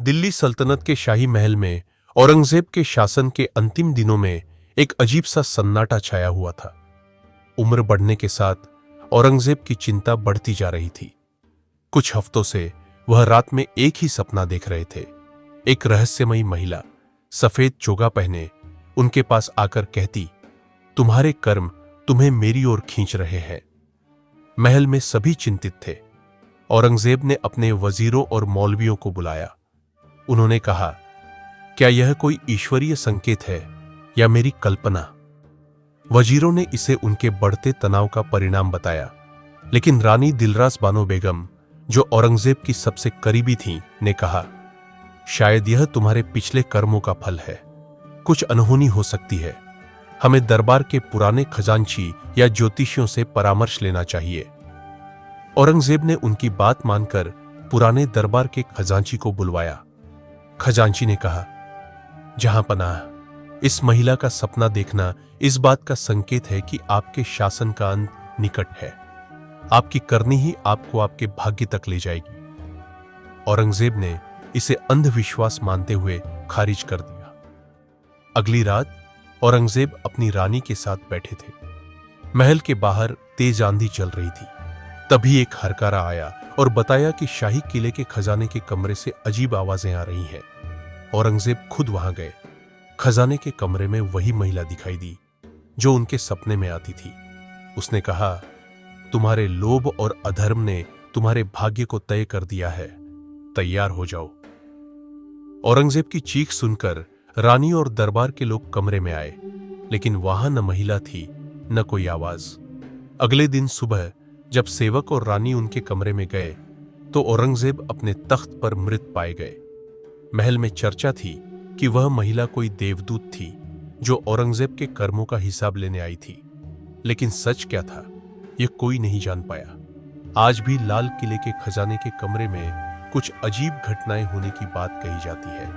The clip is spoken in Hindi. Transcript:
दिल्ली सल्तनत के शाही महल में औरंगजेब के शासन के अंतिम दिनों में एक अजीब सा सन्नाटा छाया हुआ था। उम्र बढ़ने के साथ औरंगजेब की चिंता बढ़ती जा रही थी। कुछ हफ्तों से वह रात में एक ही सपना देख रहे थे। एक रहस्यमयी महिला सफेद चोगा पहने उनके पास आकर कहती, तुम्हारे कर्म तुम्हें मेरी ओर खींच रहे हैं। महल में सभी चिंतित थे। औरंगजेब ने अपने वजीरों और मौलवियों को बुलाया। उन्होंने कहा, क्या यह कोई ईश्वरीय संकेत है या मेरी कल्पना? वजीरों ने इसे उनके बढ़ते तनाव का परिणाम बताया, लेकिन रानी दिलरास बानो बेगम, जो औरंगजेब की सबसे करीबी थीं, ने कहा, शायद यह तुम्हारे पिछले कर्मों का फल है। कुछ अनहोनी हो सकती है। हमें दरबार के पुराने खजांची या ज्योतिषियों से परामर्श लेना चाहिए। औरंगजेब ने उनकी बात मानकर पुराने दरबार के खजांची को बुलवाया। खजांची ने कहा, जहां पनाह, इस महिला का सपना देखना इस बात का संकेत है कि आपके शासन का अंत निकट है। आपकी करनी ही आपको आपके भाग्य तक ले जाएगी। औरंगजेब ने इसे अंधविश्वास मानते हुए खारिज कर दिया। अगली रात औरंगजेब अपनी रानी के साथ बैठे थे। महल के बाहर तेज आंधी चल रही थी। तभी एक हरकारा आया और बताया कि शाही किले के खजाने के कमरे से अजीब आवाजें आ रही हैं। औरंगजेब खुद वहां गए। खजाने के कमरे में वही महिला दिखाई दी जो उनके सपने में आती थी। उसने कहा, तुम्हारे लोभ और अधर्म ने तुम्हारे भाग्य को तय कर दिया है। तैयार हो जाओ। औरंगजेब की चीख सुनकर रानी और दरबार के लोग कमरे में आए, लेकिन वहां न महिला थी न कोई आवाज। अगले दिन सुबह जब सेवक और रानी उनके कमरे में गए तो औरंगजेब अपने तख्त पर मृत पाए गए। महल में चर्चा थी कि वह महिला कोई देवदूत थी जो औरंगजेब के कर्मों का हिसाब लेने आई थी, लेकिन सच क्या था यह कोई नहीं जान पाया। आज भी लाल किले के खजाने के कमरे में कुछ अजीब घटनाएं होने की बात कही जाती है।